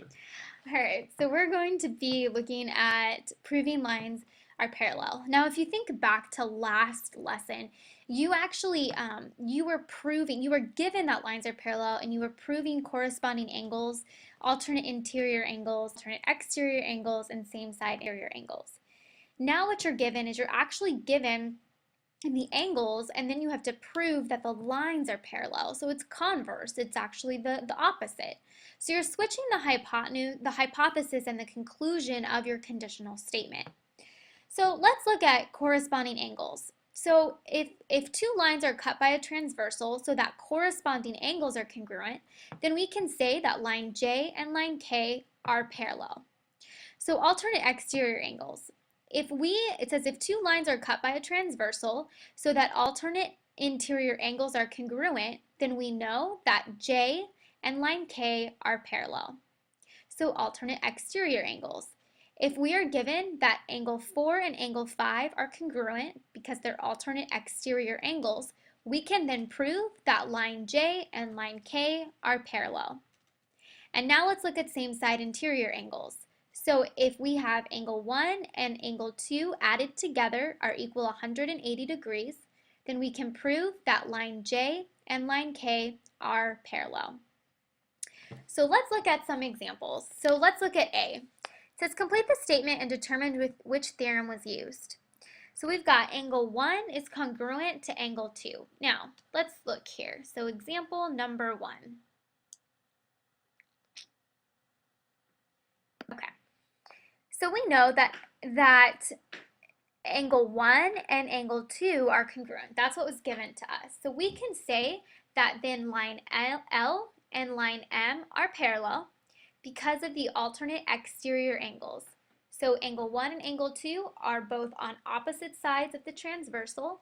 All right, so we're going to be looking at proving lines are parallel. Now, if you think back to last lesson, you actually, you were given that lines are parallel and you were proving corresponding angles, alternate interior angles, alternate exterior angles, and same side interior angles. Now what you're given is you're actually given the angles, and then you have to prove that the lines are parallel. So it's converse. It's actually the opposite. So you're switching the hypothesis and the conclusion of your conditional statement. So let's look at corresponding angles. So if two lines are cut by a transversal so that corresponding angles are congruent, then we can say that line J and line K are parallel. So alternate exterior angles. It says if two lines are cut by a transversal so that alternate interior angles are congruent, then we know that J and line K are parallel. So alternate exterior angles. If we are given that angle 4 and angle 5 are congruent because they're alternate exterior angles, we can then prove that line J and line K are parallel. And now let's look at same side interior angles. So if we have angle 1 and angle 2 added together are equal 180 degrees, then we can prove that line J and line K are parallel. So let's look at some examples. So let's look at A. It says complete the statement and determine with which theorem was used. So we've got angle 1 is congruent to angle 2. Now, let's look here. So example number 1. Okay. So we know that angle 1 and angle 2 are congruent. That's what was given to us. So we can say that then line L and line M are parallel because of the alternate exterior angles. So angle 1 and angle 2 are both on opposite sides of the transversal.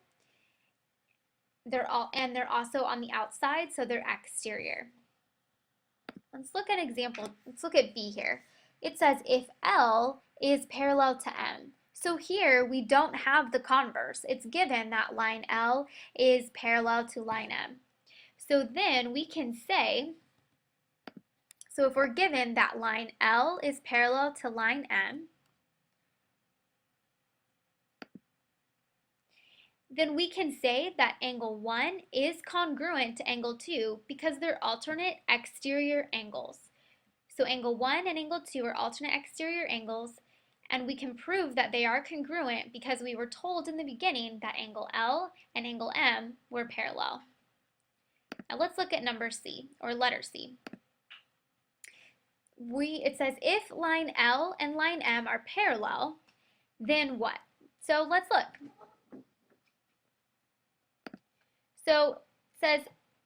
They're also on the outside, so they're exterior. Let's look at example. Let's look at B here. It says if L is parallel to M. So here we don't have the converse. It's given that line L is parallel to line M. So then we can say, so if we're given that line L is parallel to line M, then we can say that angle 1 is congruent to angle 2 because they're alternate exterior angles. So angle 1 and angle 2 are alternate exterior angles, and we can prove that they are congruent because we were told in the beginning that angle L and angle M were parallel. Now let's look at number C, or letter C. It says if line L and line M are parallel, then what? So let's look. So it says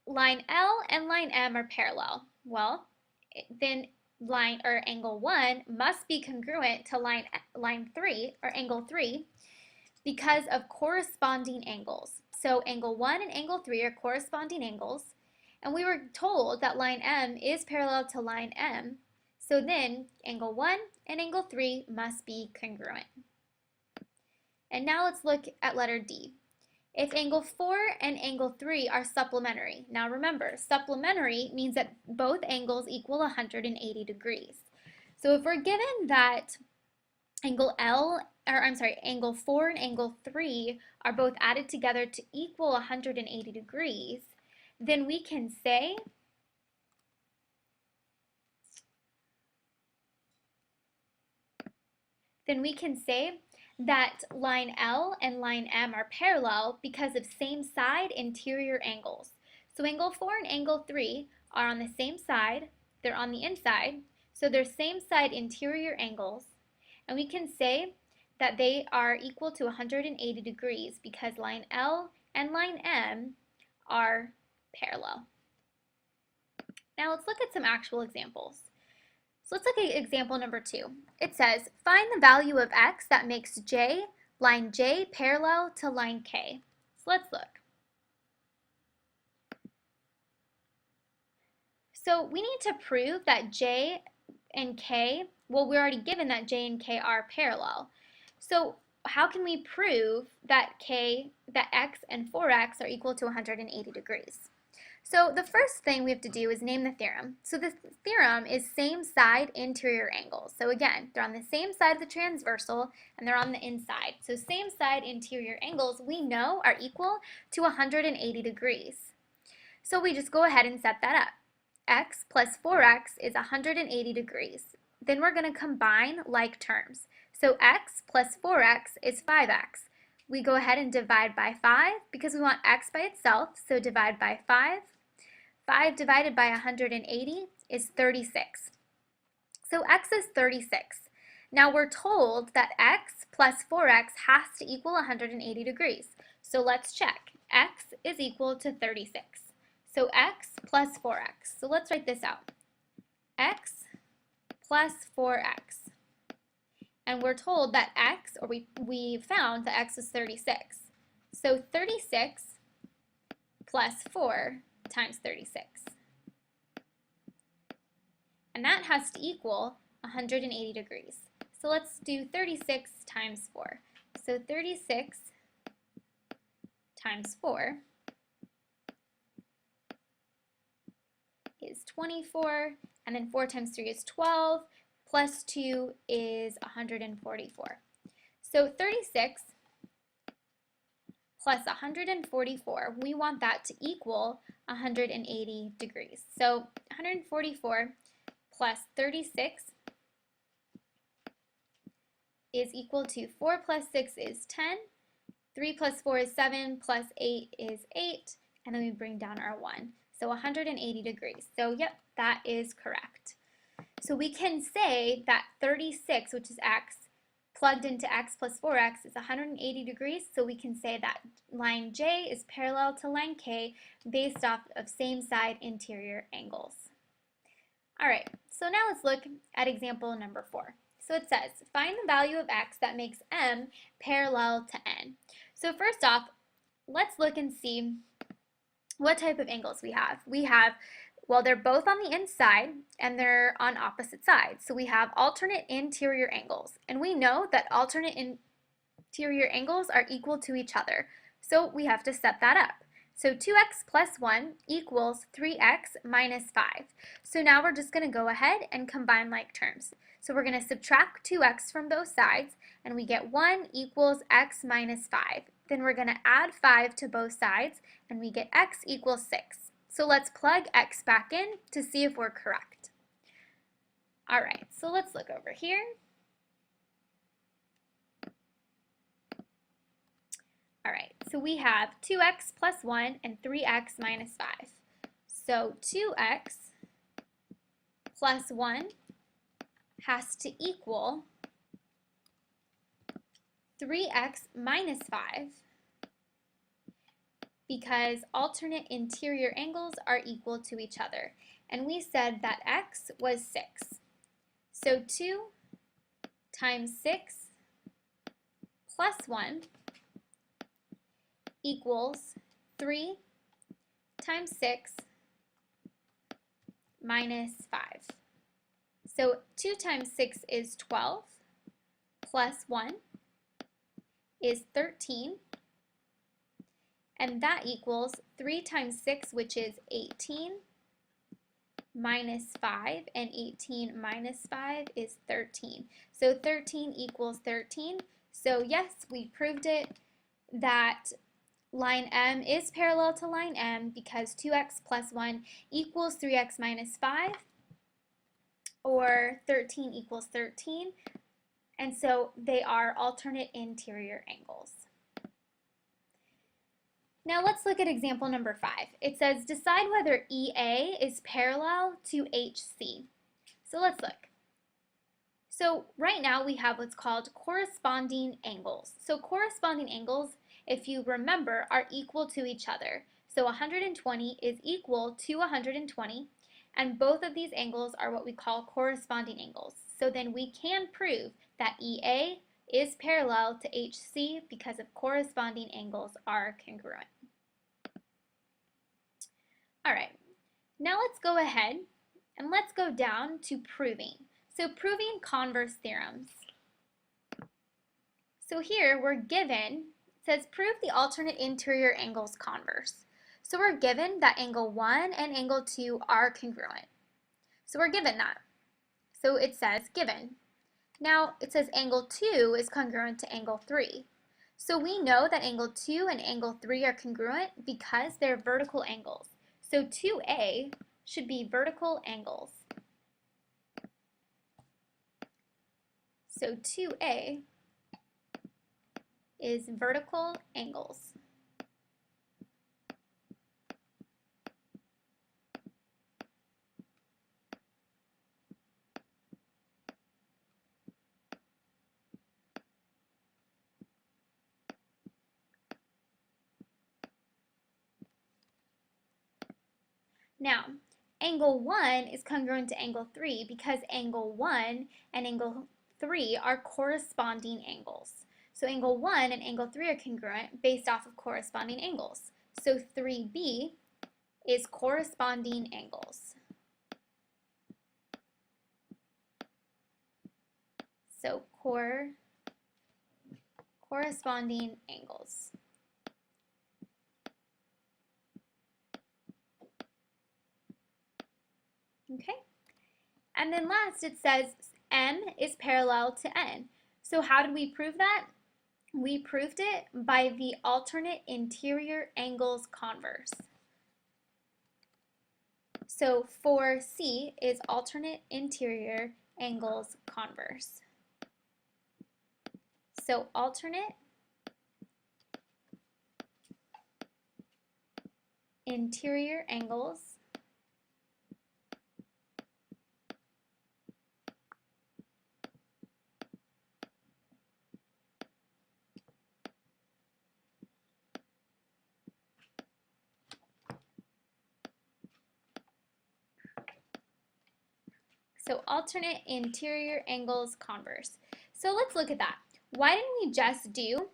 line L and line M are parallel. Well, then angle 1 must be congruent to line 3 or angle 3 because of corresponding angles. So angle 1 and angle 3 are corresponding angles, and we were told that line M is parallel to line M. So then angle 1 and angle 3 must be congruent. And now let's look at letter D. If angle 4 and angle 3 are supplementary. Now remember, supplementary means that both angles equal 180 degrees. So if we're given that angle 4 and angle 3 are both added together to equal 180 degrees, then we can say that line L and line M are parallel because of same side interior angles. So angle 4 and angle 3 are on the same side, they're on the inside, so they're same side interior angles, and we can say that they are equal to 180 degrees because line L and line M are parallel. Now let's look at some actual examples. So let's look at example number 2. It says, find the value of x that makes line J parallel to line K. So let's look. So we need to prove that J and K, well, we're already given that J and K are parallel. So how can we prove that x and 4x are equal to 180 degrees? So the first thing we have to do is name the theorem. So the theorem is same side interior angles. So again, they're on the same side of the transversal and they're on the inside. So same side interior angles we know are equal to 180 degrees. So we just go ahead and set that up. X plus 4x is 180 degrees. Then we're going to combine like terms. So x plus 4x is 5x. We go ahead and divide by 5 because we want x by itself, so divide by 5. 5 divided by 180 is 36. So x is 36. Now we're told that x plus 4x has to equal 180 degrees. So let's check. X is equal to 36. So x plus 4x. So let's write this out. X plus 4x. And we're told that x, or we found that x is 36. So 36 plus 4 times 36. And that has to equal 180 degrees. So let's do 36 times 4. So 36 times 4 is 24, and then 4 times 3 is 12, plus 2 is 144. So 36 plus 144, we want that to equal 180 degrees. So 144 plus 36 is equal to 4 plus 6 is 10, 3 plus 4 is 7, plus 8 is 8, and then we bring down our 1. So 180 degrees. So yep, that is correct. So we can say that 36, which is x, plugged into x plus 4x is 180 degrees. So we can say that line J is parallel to line K based off of same side interior angles. All right, so now let's look at example number 4. So it says, find the value of x that makes M parallel to N. So first off, let's look and see what type of angles we have. We have, well, they're both on the inside and they're on opposite sides. So we have alternate interior angles. And we know that alternate interior angles are equal to each other. So we have to set that up. So 2x plus 1 equals 3x minus 5. So now we're just going to go ahead and combine like terms. So we're going to subtract 2x from both sides, and we get 1 equals x minus 5. Then we're going to add 5 to both sides, and we get x equals 6. So let's plug x back in to see if we're correct. All right, so let's look over here. All right, so we have 2x plus 1 and 3x minus 5. So 2x plus 1 has to equal 3x minus 5 because alternate interior angles are equal to each other. And we said that x was 6. So 2 times 6 plus 1 equals 3 times 6 minus 5. So 2 times 6 is 12, plus 1 is 13, and that equals 3 times 6, which is 18, minus 5, and 18 minus 5 is 13. So 13 equals 13. So yes, we proved it that line M is parallel to line M because 2x plus 1 equals 3x minus 5, or 13 equals 13, and so they are alternate interior angles. Now let's look at example number 5. It says, decide whether EA is parallel to HC. So let's look. So right now we have what's called corresponding angles. So corresponding angles, if you remember, are equal to each other. So 120 is equal to 120, and both of these angles are what we call corresponding angles. So then we can prove that EA is parallel to HC because of corresponding angles are congruent. All right, now let's go ahead and let's go down to proving. So proving converse theorems. So here we're given, it says prove the alternate interior angles converse. So we're given that angle 1 and angle 2 are congruent. So we're given that. So it says given. Now it says angle 2 is congruent to angle 3. So we know that angle 2 and angle 3 are congruent because they're vertical angles. So 2A should be vertical angles. So 2A is vertical angles. Now, angle 1 is congruent to angle 3 because angle 1 and angle 3 are corresponding angles. So angle 1 and angle 3 are congruent based off of corresponding angles. So 3B is corresponding angles. So corresponding angles. Okay? And then last it says M is parallel to N. So how did we prove that? We proved it by the alternate interior angles converse. So 4C is alternate interior angles converse. So alternate interior angles So alternate interior angles converse. So let's look at that. Why didn't we just do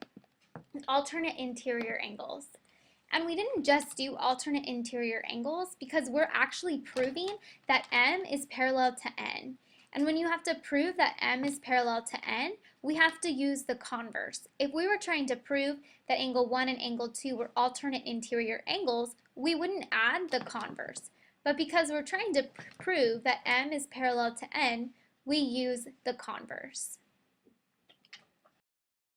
alternate interior angles? And we didn't just do alternate interior angles because we're actually proving that M is parallel to N. And when you have to prove that M is parallel to N, we have to use the converse. If we were trying to prove that angle 1 and angle 2 were alternate interior angles, we wouldn't add the converse. But because we're trying to prove that M is parallel to N, we use the converse.